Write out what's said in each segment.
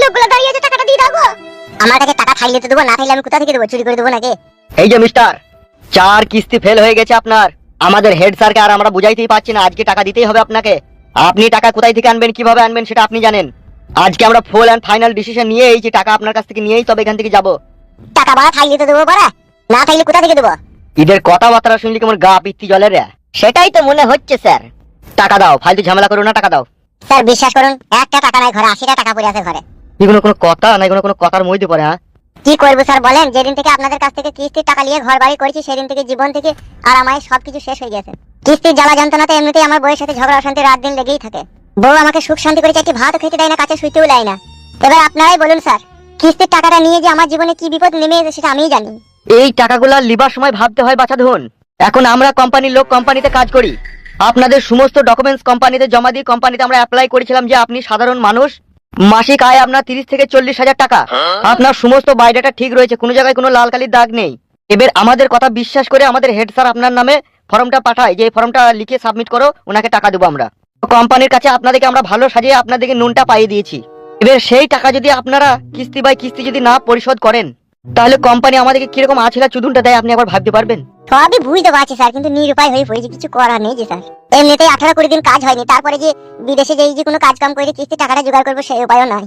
লোকগুলো দাঁড়িয়ে আছে, টাকাটা দিয়ে দাও গো। আমার কাছে টাকা থাকলে তো দেবো, না থাকলে আমি কোথা থেকে দেবো? চুরি করে দেবো নাকি? এই যে মিস্টার, 4 কিস্তি ফেল হয়ে গেছে আপনার। আমাদের হেড স্যারকে আর আমরা বুঝাইতেই পারছি না, আজকে টাকা দিতেই হবে আপনাকে। আপনি টাকা কোথায় থেকে আনবেন, কিভাবে আনবেন সেটা আপনি জানেন। আজকে আমরা ফুল এন্ড ফাইনাল ডিসিশন নিয়ে এই যে টাকা আপনার কাছ থেকে নিয়েই তবে এখান থেকে যাব। টাকা বাড়া থাকলে তো দেবো, বাড়া না থাকলে কোথা থেকে দেবো? ঈদের কথাবার্তা শুনলি কেমন গা পিত্তি জলে রে? সেটাই তো মনে হচ্ছে স্যার। টাকা দাও, ফালতু ঝামেলা করো না, টাকা দাও। স্যার বিশ্বাস করুন, একটা টাকা নাই ঘরে, 80টা টাকা পড়ে আছে ঘরে। এগুলো কোনো কথা নাই, কোনো কথার মধ্যে পড়ে? হ্যাঁ কি করবো স্যার বলেন? যেদিন থেকে আপনাদের কাছ থেকে কিস্তির টাকা নিয়ে ঘর বাড়ি করেছি, সেদিন থেকে জীবন থেকে আর আমার সবকিছু শেষ হয়ে গেছে। কিস্তির জ্বালা যন্ত্রণাতে এমনিতেই আমার বউয়ের সাথে ঝগড়া অশান্তি রাত দিন লেগেই থাকে। বউ আমাকে সুখ শান্তি করে চাইতে ভাত খেতে দেয় না, কাছে শুইতেও দেয় না। এবার আপনারাই বলুন স্যার, কিস্তির টাকাটা নিয়ে যে আমার জীবনে কি বিপদ নেমে এসেছে সেটা আমিই জানি। এই টাকাগুলা লিবার সময় ভাবতে হয় বাছা ধন। এখন আমরা কোম্পানির লোক, কোম্পানিতে কাজ করি, আপনাদের সমস্ত ডকুমেন্টস কোম্পানিতে জমা দিয়ে কোম্পানিতে আমরা অ্যাপ্লাই করেছিলাম যে আপনি সাধারণ মানুষ, মাসিক আয় আপনার 30 থেকে 40 হাজার টাকা, আপনার সমস্ত বায়োডাটা ঠিক রয়েছে, কোনো জায়গায় কোনো লাল কালির দাগ নেই। এবার আমাদের কথা বিশ্বাস করে আমাদের হেড স্যার আপনার নামে ফর্মটা পাঠায় যে এই ফর্মটা লিখে সাবমিট করো, ওনাকে টাকা দেবো আমরা। কোম্পানির কাছে আপনাদেরকে আমরা ভালো সাজিয়ে আপনাদেরকে নুনটা পাইয়ে দিয়েছি। এবার সেই টাকা যদি আপনারা কিস্তি বাই কিস্তি যদি না পরিশোধ করেন, তাহলে কোম্পানি আমাদেরকে কিরকম আছিলা চুদুনটা দেয় আপনি একবার ভাবতে পারবেন? সবই বুঝতে পারছি স্যার, কিন্তু নিরুপায় হয়ে পড়েছি, কিছু করার নেই যে স্যার। এমনিতেই 18-20 দিন কাজ হয়নি, তারপরে যে বিদেশে যে কোনো কাজ কাম করে কিস্তির টাকাটা জোগাড় করবো সেই উপায়ও নাই।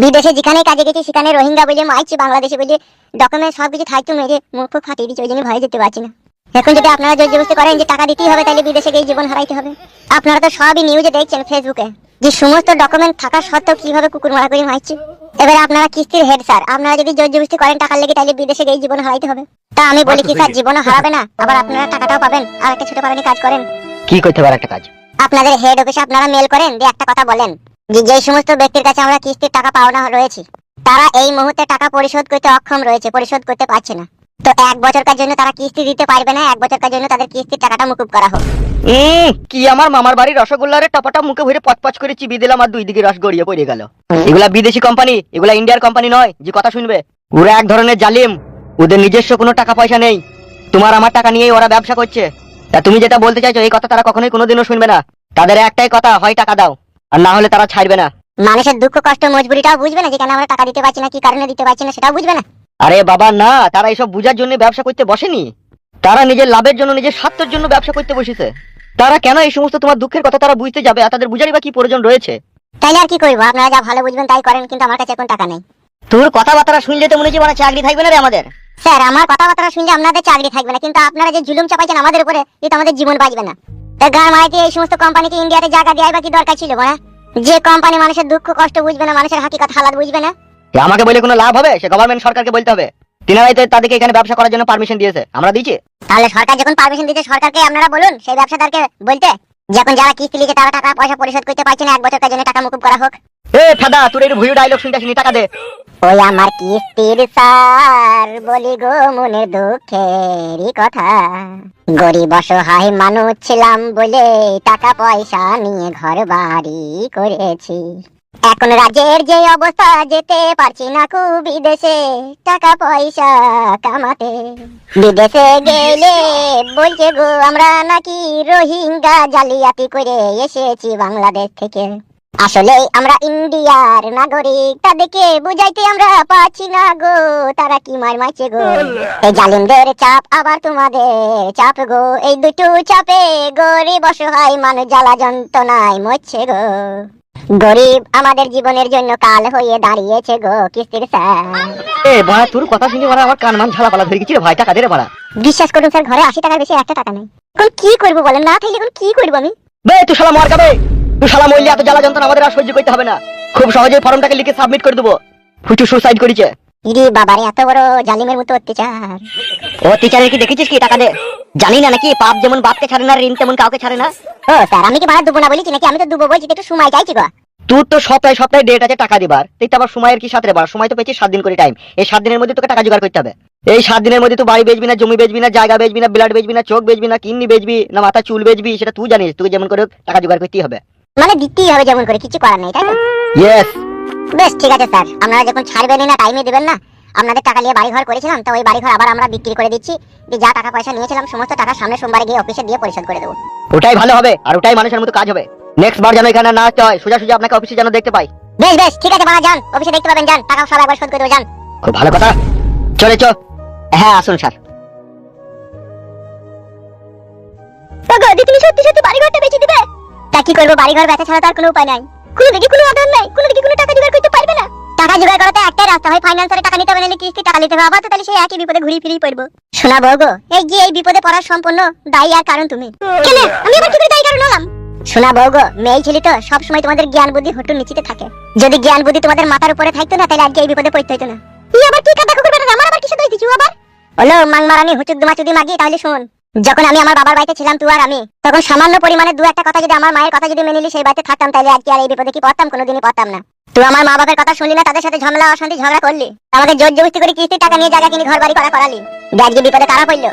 বিদেশে যেখানেই কাজে গেছি সেখানে রোহিঙ্গা বলে মাইছি, বাংলাদেশে বলে ডকুমেন্ট সবকিছু থাকতো, মেরে মুখ ফাটিয়ে দিচ্ছে, ওই জন্য ভয়ে যেতে পারছি না। এখন যদি আপনারা জোর জবরদস্তি করেন যে টাকা দিতেই হবে, তাহলে বিদেশে গিয়ে জীবন হারাইতে হবে। আপনারা তো সবই নিউজে দেখছেন, ফেসবুকে, যে সমস্ত ডকুমেন্ট থাকা সত্ত্বেও কিভাবে কুকুর মারা করে মারছে। এবারে আপনারা কিস্তির হেড স্যার, আপনারা যদি জোর জবরদস্তি করেন টাকার লেগে, তাহলে বিদেশে গিয়ে জীবন হারাইতে হবে। তা আমি বলি কি স্যার, জীবনও হারাবে না, আবার আপনারা টাকাটাও পাবেন, আর একটা ছোট পারানি কাজ করেন। কি করতে পারে একটা কাজ? আপনাদের হেড অফিসে আপনারা মেল করেন, দিয়ে একটা কথা বলেন যে যেই সমস্ত ব্যক্তির কাছে আমরা কিস্তির টাকা পাওনা রয়েছে, তারা এই মুহূর্তে টাকা পরিশোধ করতে অক্ষম রয়েছে, পরিশোধ করতে পারছে না। তো 1 বছরকার জন্য তারা কিস্তি দিতে পারবে না, 1 বছরকার জন্য তাদের কিস্তির টাকাটা মুকুব করা হোক। কি আমার মামার বাড়ির রসগোল্লারে টপাটা মুখে ভরে পচপচ করে চিবি দিলাম আর 2 দিকে রস গড়িয়ে পড়ে গেল। এগুলা বিদেশি কোম্পানি, এগুলা ইন্ডিয়ার কোম্পানি নয় যে কথা শুনবে। ওরা এক ধরনের জালিম, ওদের নিজস্ব কোনো টাকা পয়সা নেই। তোমার আমার টাকা নিয়েই ওরা ব্যবসা করছে। তা তুমি যেটা বলতে চাইছো এই কথা তারা কখনোই কোনোদিনও শুনবে না। তাদের একটাই কথা, হয় টাকা দাও, আর না হলে তারা ছাড়বে না। মানুষের দুঃখ কষ্ট মজবুরিটাও বুঝবে না, যে কেন আমরা টাকা দিতে পারছি না, কি কারণে দিতে পারছি না সেটাও বুঝবে না। আরে বাবা না, তারা এসব বুঝার জন্য ব্যবসা করতে বসেনি, তারা নিজের লাভের জন্য, নিজের স্বার্থের জন্য ব্যবসা করতে বসেছে। তারা কেন এই সমস্ত তোমার দুঃখের কথা তারা বুঝতে যাবে, আর তাদের বুঝারই বা কি প্রয়োজন রয়েছে? তাইলে আর কি করবো, আপনারা যা ভালো বুঝবেন তাই করেন, কিন্তু আমার কাছে এখন টাকা নেই। তোর কথাবার্তা শুনলে তো মনে হচ্ছে মানে চাকরি থাকবে না রে আমাদের। স্যার আমার কথাবার্তা শুনলে আপনাদের চাকরি থাকবে না, কিন্তু আপনারা যে জুলুম চাপাইছেন আমাদের উপরে, এটা আমাদের জীবন বাঁচবে না। তা গান মারাইতে এই সমস্ত কোম্পানিকে ইন্ডিয়াতে জায়গা দেওয়াই বা কি দরকার ছিল? বলা যে কোম্পানি মানুষের দুঃখ কষ্ট বুঝবে না, মানুষের হাকিকত হালাত বুঝবে না। আমাকে বলে কোনো লাভ হবে? সে গভর্নমেন্ট সরকারকে বলতে হবে। তিনারাই তো তাদেরকে এখানে ব্যবসা করার জন্য পারমিশন দিয়েছে, আমরা দিয়েছি। তাহলে সরকার যখন পারমিশন দিয়েছে, সরকারকে আপনারা বলুন সেই ব্যবসাদারকে বলতে, যখন যারা কিস্তি লিখে তারা টাকা পয়সা পরিশোধ করতে পারছে না, 1 বছরের জন্য টাকা মুকুব করা হোক। এ ফাদা, তোর এই ভুয়ো ডায়লগ শুনতে আসিনি, টাকা দে। ওই আমার কিস্তির স্যার বলি গো মনের দুঃখেরই কথা, গরিব অসহায় মানুষ ছিলাম বলে টাকা পয়সা নিয়ে ঘর বাড়ি করেছি। এখন রাজ্যের যে অবস্থা, যেতে পারছি না খুব বিদেশে টাকা পয়সা কামাতে। বিদেশে গেলে বলছে গো আমরা নাকি রোহিঙ্গা জালিয়াতি করে এসেছি বাংলাদেশ থেকে। আসলে আমরা ইন্ডিয়ার নাগরিক, তাদেরকে বুঝাইতে আমরা পাচ্ছি না গো, তারা কি মার মারছে গো। এই জালিমদের চাপ আবার তোমাদের চাপ গো, এই দুটো চাপে গরিব অসহায় মানুষ জ্বালা যন্ত্রণায় মরছে গো। গরিব আমাদের জীবনের জন্য কাল হয়ে দাঁড়িয়েছে গো কিস্তির স্যার। এ বড়া, তোর কথা শুনে বড়া আমার কান মান ঝালা পালা ধরে গেছি রে ভাই, টাকা দে রে বড়া। বিশ্বাস করুন স্যার, ঘরে 80 টাকার বেশি একটা টাকা নেই। এখন কি করবো বলেন, না থাকলে এখন কি করবো আমি? বে তুই শালা মর গাবে, তুই শালা মরলে এত জ্বালা যন্ত্রণা আমাদের আর সহ্য করতে হবে না। খুব সহজেই ফর্মটাকে লিখে সাবমিট করে দেবো। ফুচু সুসাইড করেছে। ইরে বাবারে, এত বড় জালিমের মতো অত্যাচার। অত্যাচারের কি দেখেছিস কি? টাকা দে। জানি না নাকি পাপ যেমন বাপকে ছাড়ে না, ঋণ তেমন কাউকে ছাড়ে না। ও স্যার, আমি কি ভাড়া দেবো না বলেছি নাকি? আমি তো দেবো বলছি, একটু সময় চাইছি গো। তোর তো সপ্তাহে সপ্তাহে ডেট আছে টাকা দিবার, তুই তো আবার সময়ের কি সাথে বার? সময় তো পেয়েছিস 7 দিন করে টাইম। এই 7 দিনের মধ্যে তোকে টাকা জোগাড় করতে হবে। এই 7 দিনের মধ্যে তুই বাড়ি বেচবি না, জমি বেচবি না, জায়গা বেচবি না, ব্লাড বেচবি না, চোখ বেচবি না, কিডনি বেচবি না, মাথা চুল বেচবি, সেটা তুই জানিস। তুই যেমন করে টাকা জোগাড় করতেই হবে। মানে দিতেই হবে যেমন করে, কিছু করার নেই, তাই তো? ইয়েস। বেশ ঠিক আছে স্যার, আপনারা যখন ছাড়বেনই না, টাইমে দেবেন না। আপনাদের টাকা নিয়ে বাড়ি ঘর করেছিলাম, তো ওই বাড়ি ঘর আবার আমরা বিক্রি করে দিচ্ছি। যা টাকা পয়সা নিয়েছিলাম সমস্ত টাকা সামনে সোমবারে গিয়ে অফিসে দিয়ে পরিশোধ করে দেবো। ওটাই ভালো হবে, আর ওটাই মানুষের মতো কাজ হবে। নেক্সট বার যেন এখানে না আসতে হয়, সোজা সোজা আপনাকে অফিসে যেন দেখতে পাই। বেশ বেশ ঠিক আছে বাবা, যান অফিসে দেখতে পাবেন, যান টাকা সব একবার শোধ করে দেবো, যান। খুব ভালো কথা, চলে চো। হ্যাঁ আসুন স্যার। তুমি সত্যি সত্যি বাড়িঘরটা বেচে দিবে? তা কি করবো, বাড়িঘর বেচা ছাড়া তার কোনো উপায় নাই। কোনো দিকে কোনো আধার নাই, কোনো দিকে কোনো টাকা জোগাড় করতে পারবে না। টাকা জোগাড় করাতে একটাই রাস্তা, হয় ফাইন্যান্সারে টাকা নিতে হবে, নাহলে কিস্তি টাকা নিতে হবে। আবার তো তাহলে সেই একই বিপদে ঘুরি ফিরি পড়বো। শোনা বউগো, এই যে এই বিপদে পড়ার সম্পূর্ণ দায়ী আর কারণ তুমি। কেন আমি আবার কি করে দায়ী কারণ হলাম? শোনা বউগো, মেয়ে ছেলে তো সবসময় তোমাদের জ্ঞান বুদ্ধি হটুর নিচেতে থাকে। যদি জ্ঞান বুদ্ধি তোমাদের মাথার উপরে থাকতো না, তাহলে আজকে এই বিপদে পড়তে হতো না। তুই আবার কি কথা করবে না? আমার আবার কিসে দই দিছু আবার? হলো মাংমারানি হুচুক দুমাচুদি মাগি। তাহলে শোন, যখন আমি আমার বাবার বাড়িতে ছিলাম তুই আর আমি, তখন সামান্য পরিমাণে দু একটা কথা যদি আমার মায়ের কথা যদি মেনে নিলি, সেই বাড়িতে থাকতাম, তাহলে আজকে আর এই বিপদে কি পড়তাম? কোনোদিনই পড়তাম না। তুই আমার মা বাবার কথা শুনলি না, তাদের সাথে ঝামেলা অশান্তি ঝগড়া করলি, আমাদের জোর জবরদস্তি করে কিস্তি টাকা নিয়ে জায়গা কিনে ঘর বাড়ি করালি। আজকে বিপদে কারা পড়লো?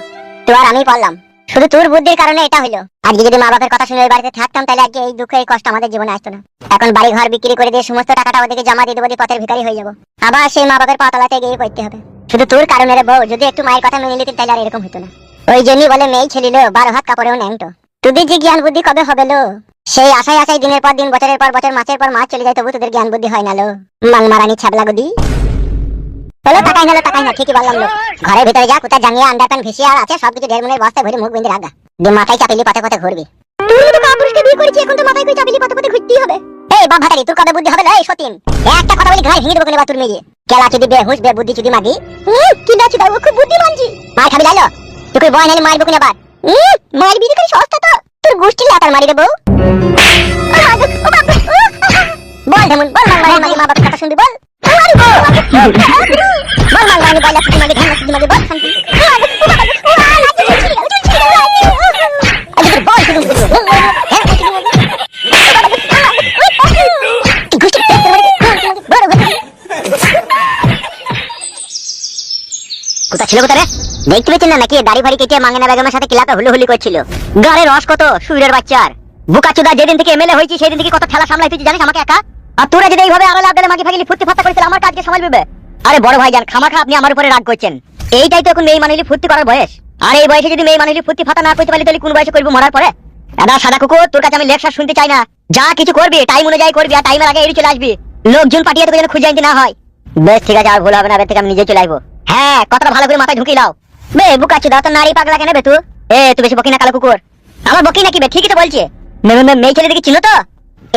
তুই আর আমি পড়লাম। শুধু তোর বুদ্ধির কারণে এটা হলো। আজকে যদি মা বাবার কথা শুনে ওই বাড়িতে থাকতাম, তাহলে আজকে এই দুঃখ এই কষ্ট আমাদের জীবনে আসতো না। এখন বাড়ি ঘর বিক্রি করে দিয়ে সমস্ত টাকাটা ওদেরকে জমা দিয়ে দেবো, দিয়ে পথের ভিখারি হয়ে যাবো। আবার সেই মা বাবার পাতলাতে গিয়ে পড়তে হবে। শুধু তোর কারণে রে বউ, যদি একটু মায়ের কথা মেনে নিতি, তাহলে আর এরকম হতো না। ওই জন্যই বলে মেয়ে ছেলিল 12 হাত কাপড়েও ন্যাংটো। তোদের যে জ্ঞান বুদ্ধি কবে হবে লো? সেই আশায় আশায় দিনের পর দিন, বছরের পর বছর, মাসের পর মাস চলে যায়, তবু তোদের জ্ঞান বুদ্ধি হয় না লো। মাংমারানি ছাবলা গুদি। হলো টাকাই না, ঠিকই বললাম লোক। ঘরের ভিতরে যা, কোথায় জাঙ্গিয়া আন্ডারপ্যান্ট ভিসিয়ে আর আছে, সবকিছু ঢের মনের বস্তায় ভরে মুখ বেঁধে রাখা, যে মাথায় চাপিলি পথে পথে ঘুরবি। তুই তো কাপুরুষকে বিয়ে করেছিস, এখন তো মাথায় কই চাপিলি পথে পথে ঘুরতেই হবে। এই বাপ ভাতারি, তোর কবে বুদ্ধি হবে রে? এই সতীন, একটা কথা বলি ঘাড় ভেঙে দেবো কেন বা তোর মেয়ে। কেলা চুদি বেহুশ বে বুদ্ধি চুদি মাগি। কি না চুদা, ও খুব বুদ্ধিমান জি। মার খাবি লাইলো, তুই কই বয় নালি মারবো কিনা বাদ। মায়ের বিড়ি করে সস্তা তো, তোর গোষ্ঠী লাতার মারি দেবো। বল ঢেমুন, বল মাংমারানি মা বাবার কথা শুনবি, বল। বল মাংমারানি বাইলা চুদি মাগি, ঢেমনা চুদি মাগি, বল শান্তি। কোথা ছিল কোথা রে? দেখতে পেয়েছেন না নাকি দাড়ি ফাড়ি কেটে মাঙ্গেনা বেগমের সাথে ক্লাবে হুলুহুলি করছিল? গাড়ে রস কত সুইরের বাচ্চার। বুকাচুদা যেদিন থেকে এমএলএ হয়েছি সেদিন থেকে কত ঠেলা সামলাই তুই জানিস আমাকে একা? আর তোরা যদি এইভাবে আড়ালে আড়ালে মাগি ফাগিলি ফুর্তি ফাত্তা করেছিল, আমার কাজকে সামাল দেবে? আরে বড় ভাইজান, খামাখা আপনি আমার উপরে রাগ করছেন। এইটাই তো এখন মেয়ে মানুষলি ফুর্তি করার বয়স। আর এই বয়সে যদি মেয়ে মানুষলি ফুর্তি ফাত্তা না করতে পারি, তাহলে কোন বয়সে করবো মরার পরে? দাদা সাদা কুকুর, তোর কাছে আমি লেকচার শুনতে চাই না। যা কিছু করবি টাইম অনুযায়ী করবি, আর টাইমের আগে এড়িয়ে চলে আসবি। লোকজন পাঠিয়ে তোকে যেন খুঁজে আনতে না হয়। বেশ ঠিক আছে, আর ভুল হবে না, এবার থেকে আমি নিজে চলে আসবো। হ্যাঁ, কথাটা ভালো করে মাথায় ঢুকিয়ে লাও। বে বুকাচুদা, তো নারী পাগলা কেন বে তুই? তুই বেশি বকি না কালো কুকুর। আমার বকি নাকি বে? ঠিকই তো বলছে। মেয়ে ছেলে দেখে চিনো তো?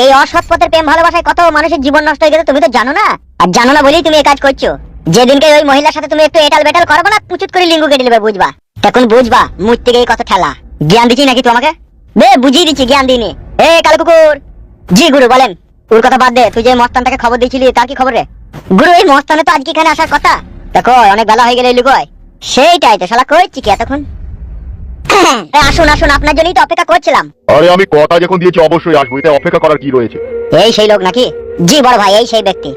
এই অসৎ পথের প্রেম ভালোবাসায় কত মানুষের জীবন নষ্ট হয়ে গেছে, তুমি তো জানো না। আর জানো না বলেই তুমি এই কাজ করছো। যেদিনকে ওই মহিলার সাথে তুমি একটু এটাল বেটাল করবে না, পুচুত করে লিঙ্গু কেটে নেবে, বুঝবা? তখন বুঝবা মুখ থেকে এই কত ঠেলা। জ্ঞান দিচ্ছি নাকি তোমাকে? বে বুঝিয়ে দিচ্ছি, জ্ঞান দিইনি। কালো কুকুর। জি গুরু বলেন। ওর কথা বাদ দে, তুই যে মস্তানটাকে খবর দিয়েছিলি, তার কি খবর রে? গুরু, এই মস্তানে তো আজকে এখানে আসার কথা। দেখো অনেক বেলা হয়ে গেলে লুকোয়। সেইটাই তো শালা কইছি কি এতক্ষণ। আসুন আসুন, আপনার জন্যই তো অপেক্ষা করছিলাম। আরে আমি কথা যখন দিয়েছি অবশ্যই আসবো, এতে অপেক্ষা করার কি রয়েছে? এই সেই লোক নাকি? জি বড় ভাই, এই সেই ব্যক্তি।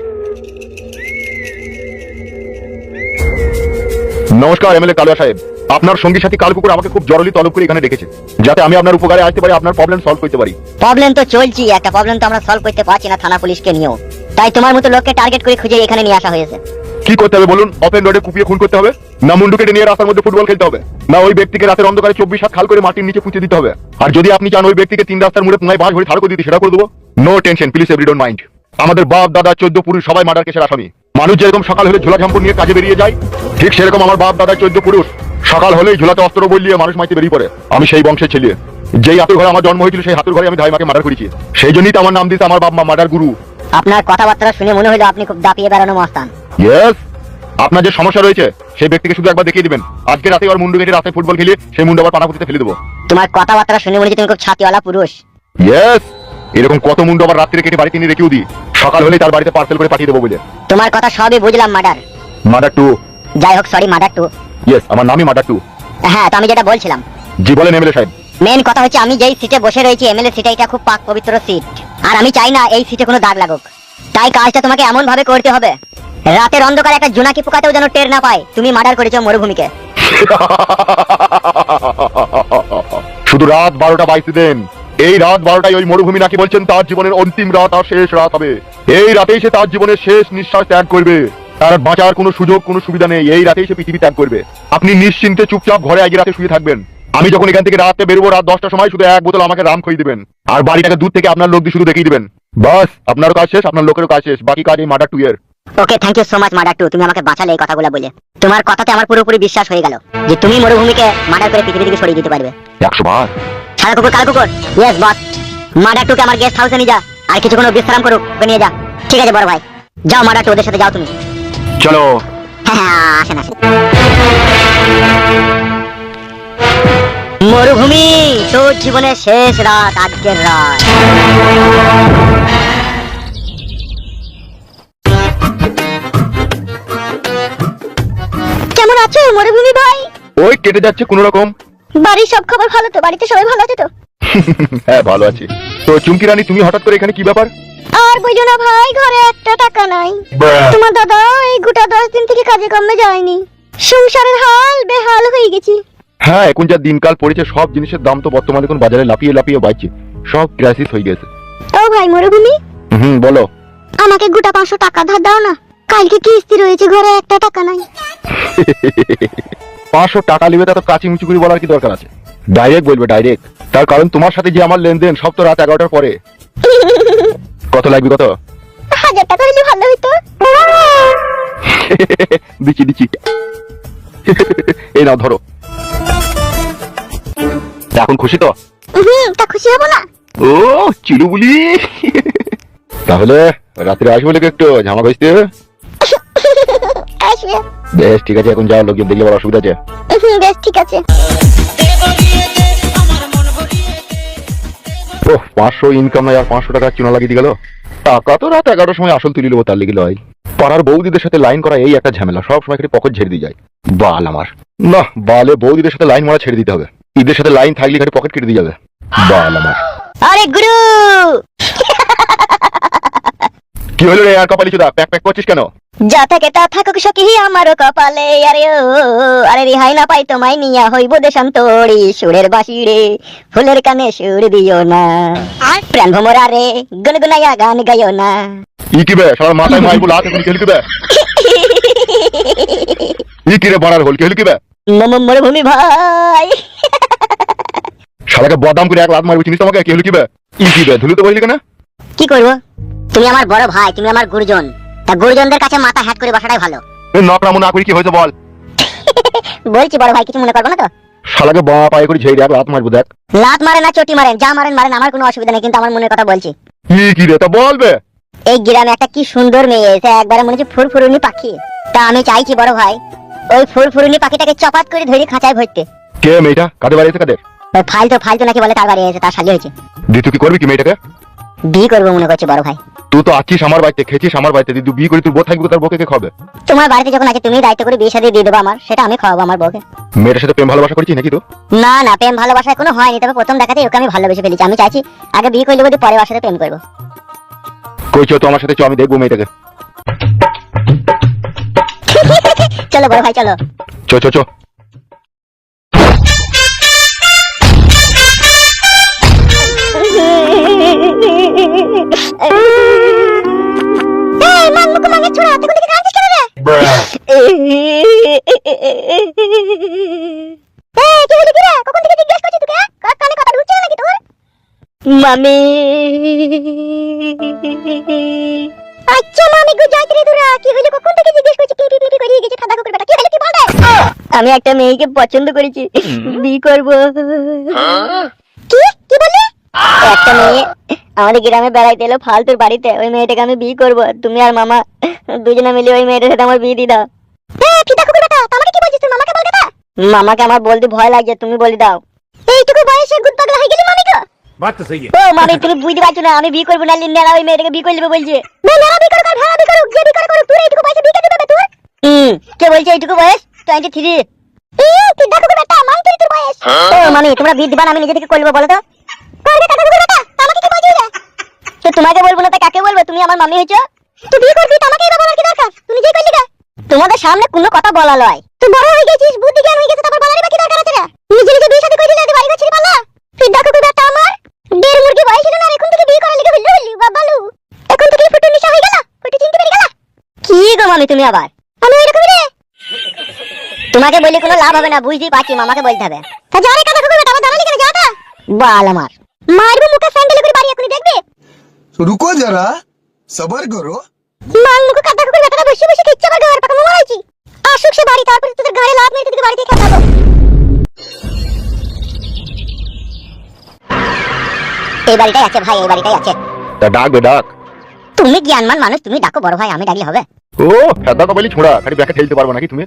নমস্কার এমএলএ কালুয়া সাহেব। আপনার সঙ্গী সাথী কালকুকুর আমাকে খুব জরুরি তলব করে এখানে ডেকেছে, যাতে আমি আপনার উপকারে আসতে পারি, আপনার প্রবলেম সলভ করতে পারি। প্রবলেম তো চলছি, একটা প্রবলেম তো আমরা সলভ করতে পারছি না থানা পুলিশকে নিয়েও। তাই তোমার মতো লোককে টার্গেট করে খুঁজে এখানে নিয়ে আসা হয়েছে। কি করতে হবে বলুন? ওপেন রোডে কুপিয়ে খুন করতে হবে, না মুন্ডু কেটে নিয়ে রাস্তার মধ্যে ফুটবল খেলতে হবে, না ওই ব্যক্তিকে রাতের অন্ধকারে 24 হাত খাল করে মাটির নিচে পুঁতে দিতে হবে? আর যদি আপনি চান ওই ব্যক্তিকে 3 রাস্তার মোড়ে পুঙ্গায় বাঁশ ভরে ঠাড় করে দিতে, সেটা করে দেবো। No tension please, every don't mind. আমাদের বাপ দাদা 14 পুরুষ সবাই মার্ডার কেসের আসামি। মানুষ যেরকম সকাল হলে ঝোলা ঝাম্পুর নিয়ে কাজে বেরিয়ে যায়, ঠিক সেরকম আমার বাপ দাদা 14 পুরুষ সকাল হলেই ঝোলাতে অস্ত্র বলিয়ে মানুষ মাইতে বেরিয়ে পড়ে। আমি সেই বংশের ছেলে। যেই হাতুর ঘরে আমার জন্ম হয়েছিল, সেই হাতুর ঘরে আমি ধাইমাকে মার্ডার করেছি। সেই জন্যই তো আমার নাম দিয়েছে আমার বাপ মা মার্ডার গুরু। আপনার কথাবার্তা শুনে মনে হলো আপনি খুব দাপিয়ে বেড়ানো মস্তান। ইয়েস, আপনার যে সমস্যা রয়েছে সেই ব্যক্তিকে শুধু একবার দেখিয়ে দিবেন। আজকে রাতে ওর মুন্ডু কেটে রাতে ফুটবল খেলে সেই মুন্ডু আবার পানাপুতিতে ফেলে দেবো। তোমার কথাবার্তা শুনে মনে হচ্ছে তুমি খুব ছাতিওয়ালা পুরুষ। ইয়েস, এরকম কত মুন্ডু আবার রাত্রে কেটে বাড়িতে নিয়ে রেখেও দিই, সকাল হলেই তার বাড়িতে পার্সেল করে পাঠিয়ে দেবো বলে। তোমার কথা সবই বুঝলাম, মার্ডার। Murder two? যাই হোক, সরি, মার্ডার টু। ইয়েস, আমার নামই মার্ডার টু। হ্যাঁ, তো আমি যেটা বলছিলাম। জি বলেন এমএলএ সাহেব। মেন কথা হচ্ছে আমি যেই সিটে বসে রয়েছি এমএলএ সিটে, এটা খুব পাক পবিত্র সিট। আর আমি চাই না এই সিটে কোনো দাগ লাগুক। তাই কাজটা তোমাকে এমন ভাবে করতে হবে, রাতের অন্ধকারে একটা জোনাকি পোকাতেও যেন টের না পায় তুমি মার্ডার করেছো মরুভূমিকে। শুধু রাত 12টা বাইতে দেন। এই রাত 12টায় ওই মরুভূমি নাকি বলছেন তার জীবনের অন্তিম রাত আর শেষ রাত হবে। এই রাতেই সে তার জীবনের শেষ নিঃশ্বাস ত্যাগ করবে। তার বাঁচার কোনো সুযোগ কোনো সুবিধা নেই, এই রাতেই সে পৃথিবী ত্যাগ করবে। আপনি নিশ্চিন্তে চুপচাপ ঘরে আগে রাতে শুয়ে থাকবেন। আমি যখন এখান থেকে রাতে বেরোবো রাত 10টার সময় শুধু এক বোতল আমাকে রাম খই দিবেন, আর বাড়িটাকে দূর থেকে আপনার লোক দিয়ে শুধু দেখিয়ে দিবেন। বাস, আপনারও কাজ শেষ, আপনার লোকেরও কাজ শেষ, বাকি কাজ এই মার্ডার 2 এর। Okay, thank you so much Murder two, তুমি আমাকে বাঁচালে এই কথাগুলো বলে। তোমার কথাতে আমার পুরোপুরি বিশ্বাস হয়ে গেল যে তুমি মরুভূমিকে মার্ডার করে পৃথিবী থেকে সরিয়ে দিতে পারবে। 100 বার। সারা কুকুর কাল কুকুর, ইয়েস বস। মার্ডার টুকে আমার গেস্ট হাউসে নিয়ে যা, আর কিছুক্ষণ ও বিশ্রাম করুক, ওকে নিয়ে যা। ঠিক আছে বড় ভাই, যাও মার্ডার টু, ওদের সাথে যাও তুমি। চলো। হ্যাঁ, আসেন আসেন। মরুভূমি, তোর জীবনের শেষ রাত আজকের রাত। কেমন আছো মরুভূমি ভাই? ওই কেটে যাচ্ছে কোন রকম। বাড়ির সব খবর ভালো তো? বাড়িতে সবাই ভালো আছে তো? হ্যাঁ ভালো আছি। তো চুমকি রানী, তুমি হঠাৎ করে এখানে কি ব্যাপার? আর বইলো না ভাই, ঘরে একটা টাকা নাই। তোমার দাদা এই গোটা 10 দিন থেকে কাজে কমে যায়নি। সংসারের হাল বেহাল হয়ে গেছি। হ্যাঁ, এখন যা দিনকাল পড়েছে, সব জিনিসের দাম তো বর্তমানে এখন বাজারে লাফিয়ে লাফিয়ে বাড়ছে, সব ক্রাইসিস হয়ে গেছে। ও ভাই মরুভূমি, বলো। আমাকে গোটা 500 টাকা ধার দাও না, কালকে কিস্তি রয়েছে, ঘরে একটা টাকা নাই। 500 টাকা নেবে, তা তো কাচি মুচি করে বলার কি দরকার আছে? ডাইরেক্ট বলবে, ডাইরেক্ট। তার কারণ তোমার সাথে যে আমার লেনদেন সব তো রাত 11টার পরে। কত লাগবে, কত? 1000 টাকা হলে ভালো হতো। দিচ্ছি দিচ্ছি। এই নাও ধরো। এখন খুশি তো? তা খুশি হবো না? ও চিরুবুলি। তাহলে রাত্রে আসবো নাকি একটু জামা ভাইতে? আসবে। বেশ ঠিক আছে, এখন যাও, লোকজন দেখলে বড় অসুবিধা আছে। বেশ ঠিক আছে। ও 500 ইনকাম নাই আর 500 টাকা চুনা লাগিয়ে গেল। টাকা তো রাত 11টার সময় আসল তুলে নেবো, তার লেগে লয়। পাড়ার বৌদিদের সাথে লাইন করা এই একটা ঝামেলা, সব সময় খালি পকেট ঝেড়ে দিয়ে যায়। বাল আমার না, বালে বৌদিদের সাথে লাইন মারা ছেড়ে দিতে হবে। ঈদের সাথে লাইন থাকলে খালি পকেট কেটে দিয়ে যাবে। বাল আমার। আরে গুরু, কি হলো রে, আর কপালি চুদা প্যাক প্যাক করছিস কেন? যা থাকে তা থাকুক সখী আমারও কপালে। আরে ও, আরে রেহাই না পাই তোমায় নিয়া হইব দেশান্তরি। সুরের বাঁশি রে, ফুলের কানে সুর দিও না, প্রাণ ভোমরা রে, গুনগুনাইয়া গান গাইও না। ই কি বে, সারা মাথায় মাইবুল হাতে কোন খেলি কি বে? ই কি রে বাড়ার হল, খেলি কি বে? মরুভূমি ভাই, শালাকে বদাম করে এক লাত মারবি, চিনিস তোমাকে? কি হলো কি বে? ই কি বে, ধুলি তো বললি কেন? কি করবো? তুমি আমার বড় ভাই, তুমি আমার গুরুজন, তা গুরুজনদের কাছে মাথা হ্যাট করে বসাটাই ভালো। এই নকরামো না করি কি হয়েছে বল? বলছি বড় ভাই, কিছু মনে করবো না তো? শালাকে বাঁ পায়ে করে ঝেড়ে এক লাত মারবো দেখ। লাত মারে না চটি মারেন, যা মারেন মারেন, আমার কোনো অসুবিধা নেই, কিন্তু আমার মনের কথা বলছি। ই কি রে, তা বলবে? এই গ্রামে একটা কি সুন্দর মেয়ে এসে, একবারে মনে হচ্ছে ফুরফুরুনি পাখি। তা আমি চাইছি বড় ভাই, ওই ফুরফুরুনি পাখিটাকে চপাত করে ধরে খাঁচায় ভরতে। কে মেয়েটা? কাদের বাড়ি এসে কাদের? ওই ফালতু ফালতু নাকি বলে, তার বাড়ি এসে, তার শালি হয়েছে। দিতু কি করবি কি মেয়েটাকে? বিয়ে করবো মনে করছি বড় ভাই। তুই তো আছিস আমার বাড়িতে, খেয়েছিস আমার বাড়িতে, দিদু বিয়ে করে তুই বউ থাকবি, তার বউকে কে খাবে? তোমার বাড়িতে যখন আছে, তুমি দায়িত্ব করে বিয়ে শাদী দিয়ে দেবো আমার, সেটা আমি খাওয়াবো আমার বউকে। মেয়েটার সাথে প্রেম ভালোবাসা করেছিস নাকি তো? না না, প্রেম ভালোবাসায় কোনো হয়নি, তবে প্রথম দেখাতে ওকে আমি ভালোবেসে ফেলেছি। আমি চাইছি আগে বিয়ে করে নেবো, দিয়ে পরে ওর সাথে প্রেম করবো। কই চো তো আমার সাথে, চ আমি দেখবো মেয়েটাকে। চলো বড় ভাই চলো। চো চো চো। মামি, আচ্ছা মামি গো, যাইতে রে তোরা। কি হলো, কখন থেকে জিজ্ঞেস করছি, কি পিপি করিয়ে গেছে ঠাডা কুকুর বেটা, কি হলো কি বল রে? আমি একটা মেয়েকে পছন্দ করেছি, বিয়ে করব। কি কি বললি? একটা মেয়ে আমাদের গ্রামে বেড়াইতে এলো ফালতুর বাড়িতে, ওই মেয়েটাকে আমি বিয়ে করব। তুমি আর মামা দুজনে মিলে ওই মেয়েটার সাথে আমার বিয়ে দিয়ে দাও। ফিদা কুকুর বেটা, আমাকে কি বলছিস তুই? মামাকে বল বেটা। মামাকে আমার বলতে ভয় লাগছে, তুমি বলে দাও। এইটুকু বয়সে গুড পাগলা হয়ে গেলি মামি গো। बात तो सही है। ও মামি, তুমি বুঝতে পারছো না, আমি বিয়ে করবো না, লিন্ডা ওই মেয়েটাকে বিয়ে করে নেবে বলছে। লিন্ডা বিয়ে করুক আর ভাড়া বিয়ে করুক, যে বিয়ে করুক, তুই এইটুকু বয়সে বিয়ে করে দেবে তুই? কে বলছে এইটুকু বয়স? 23। তুই দেখো বেটা, মান তুই তোর বয়স। ও মামি, তোমরা বিয়ে দিবা না, আমি নিজে থেকে করবো বলো তো? করবে কাকা করবে বেটা, আমাকে কি বলছিস রে? তো তোমাকে বলবো না তো কাকে বলবো? তুমি আমার মামি হইছো, তুই বিয়ে করবি তো আমাকেই বলার কি দরকার? তুই নিজেই করলি না। তোমাদের সামনে কোনো কথা বলা লয়, তুই বড় হয়ে গেছিস, বুদ্ধি জ্ঞান হয়ে গেছে, তারপর বলারই বাকি দরকার আছে রে? নিজে নিজে বিয়ে শাদী করলি না, বাড়ি ঘর ছেড়ে পালা। তুই দেখো বেটা, আমার 1.5 মুরগি বয়স ছিল না, এখন থেকে বিয়ে করার লিগে হইলো হইলি বাবালু। এখন থেকে ফুটু নিশা হয়ে গেল, ফুটু চিনতে পেরে গেল। কি গো মামি তুমি আবার? আমি এরকমই রে। তোমাকে বলি কোনো লাভ হবে না, বুঝতেই পারছি, মামাকে বলতে হবে। তা যারে কথা বাল আমার মারবো মুখে স্যান্ডেল করে বাড়ি এখনই দেখবে। रुको जरा सबर करो। মাল মুখে কাদা করে বেটাটা বসে বসে খেচ্ছে আমার গায়ের পাকা মারাইছি। আসুক সে বাড়ি, তারপরে তোদের গাড়ি লাত মেরে তোদের বাড়ি থেকে খাবো। এই বাড়িটাই আছে ভাই, এই বাড়িটাই আছে। তা ডাক বে ডাক। তুমি জ্ঞানমান মানুষ, তুমি ডাকো বড় ভাই, আমি ডাকলে হবে? ও ফেদা কপালি ছোড়া, খালি ব্যাকে ঠেলতে পারবো নাকি তুমি?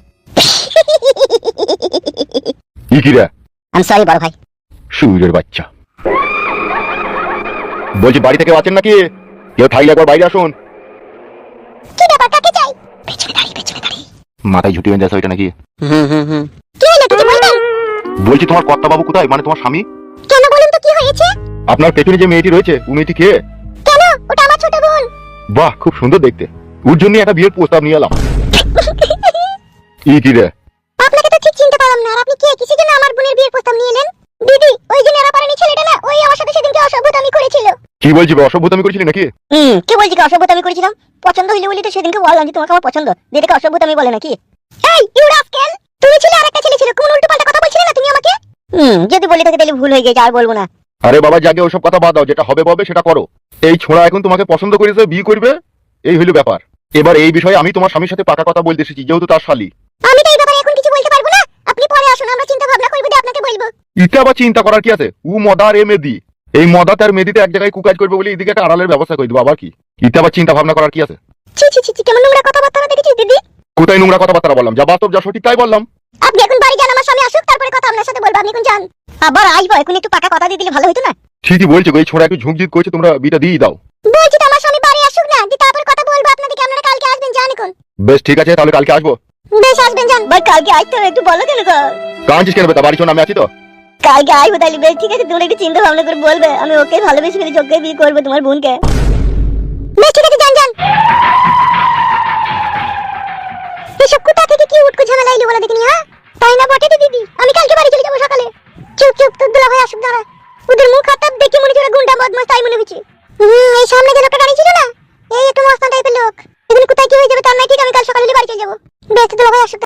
কি রে? আমি সরি বড় ভাই। সুরের বাচ্চা। বলছি বাড়ি থেকে আছেন নাকি? কেউ থাকলে একবার বাইরে আসুন। কি ব্যাপার, কাকে চাই? পেছনে দাঁড়ি, পেছনে দাঁড়ি। মাথায় ঝুটি বেঁধে আছে ওইটা নাকি? কি হলো, কিছু বলবেন? বলছি তোমার কর্তা বাবু কোথায়, মানে তোমার স্বামী? কেন বলুন তো, কি হয়েছে? আপনার পেছনে যে মেয়েটি রয়েছে ও মেয়েটি কে? কেন, ওটা আমার ছোট বোন। বাহ, খুব সুন্দর দেখতে। ওর জন্য একটা বিয়ের প্রস্তাব নিয়ে এলাম। কি রে? আপনাকে তো ঠিক চিনতে পারলাম না, আর আপনি কে, কিসের জন্য আমার বোনের বিয়ের প্রস্তাব নিয়ে এলেন? দিদি, ওই যে নেড়াপাড়ানি ছেলেটা না, ওই আমার সাথে সেদিনকে অসভ্যতামি করেছিল। কি বলছি, অসভ্যতামি করেছিলি নাকি? কে বলছি কি অসভ্যতামি করেছিলাম? পছন্দ হইলে বলি তো সেদিনকে বললাম যে তোমাকে আমার পছন্দ, যেটাকে অসভ্যতামি বলে নাকি? এই ইউ রাস্কেল, তুমি ছিলে আর একটা ছেলে ছিল, কোন উল্টোপাল্টা কথা বলছিলে না তুমি আমাকে? যদি বলি তাকে তাহলে ভুল হয়ে গেছে, আর বলবো না। আরে বাবা জাগে ওসব কথা বাদ দাও, যেটা হবে হবে সেটা করো। এই ছোড়া এখন তোমাকে পছন্দ করেছে, বিয়ে করবে, এই হইল ব্যাপার। এবার এই বিষয়ে আমি তোমার স্বামীর সাথে পাকা কথা বলতে এসেছি, যেহেতু তার শালী। আমি তো এই ব্যাপারে এখন কিছু বলতে পারবো না, আপনি পরে আসুন, আমরা চিন্তা ভাবনা করব দিয়ে আপনাকে বলবো। ইটা আবার চিন্তা করার কি আছে? ও মদার এ মেদি, এই মদাত আর মেদিতে এক জায়গায় কুকাজ করবে বলে এদিকে একটা আড়ালের ব্যবস্থা করে দেবো, আবার কি? ইটা আবার চিন্তা ভাবনা করার কি আছে? ছি ছি ছি, কেমন নোংরা কথাবার্তা দেখেছিস দিদি? কোথায় নোংরা কথাবার্তা বললাম? যা বাস্তব যা সঠিক তাই বললাম। আপনি এখন বাড়ি যান, আমার স্বামী আসুক, তারপরে কথা আপনার সাথে বলবো। আপনি এখন যান। আবার আসবো, এখন একটু পাকা কথা দিয়ে দিলে ভালো হতো না? ঠিকই বলছো, এই ছোড়া একটু ঝুঁকঝিত করছে, তোমরা বিটা দিয়ে দাও। বলছি তো আমার স্বামী বাড়ি আসুক না, দিয়ে তারপর কথা বলবো আপনাদেরকে। আপনারা কালকে আসবেন, যান এখন। বেশ ঠিক আছে, তাহলে কালকে আসবো। বেশ, আসবেন, যান। ভাই কালকে আসতে হবে, একটু বলো কেন গো? কাঁদছিস কেন বেটা? বাড়ি শোন, আমি আছি তো। কালকে আসবো তাহলে। বেশ ঠিক আছে, তোমরা একটু চিন্তা ভাবনা করে বলবে। আমি ওকে ভালোবেসে ফেলেছি, ওকে বিয়ে করবো, তোমার বোনকে। বেশ ঠিক আছে, যান যান। এসব কোথা থেকে কি উটকো ঝামেলা এলো বলে দেখিনি? হ্যাঁ তাই না বটে তো দিদি, আমি কালকে বাড়ি চলে যাবো সকালে। চুপ চুপ, তোর দুলা ভাই আসুক, দাঁড়া। ওদের মুখ হাত দেখে মনে হচ্ছে গুন্ডা বদমাশ, তাই মনে হচ্ছে। এই সামনে যে লোকটা দাঁড়িয়ে ছিল না, এই একটু মস্তান টাইপের লোক। এখানে কোথায় কি হয়ে যাবে তার নাই ঠিক, আমি কাল সকালে বাড়ি চলে যাবো। বেশ, দুলা ভাই আসুক।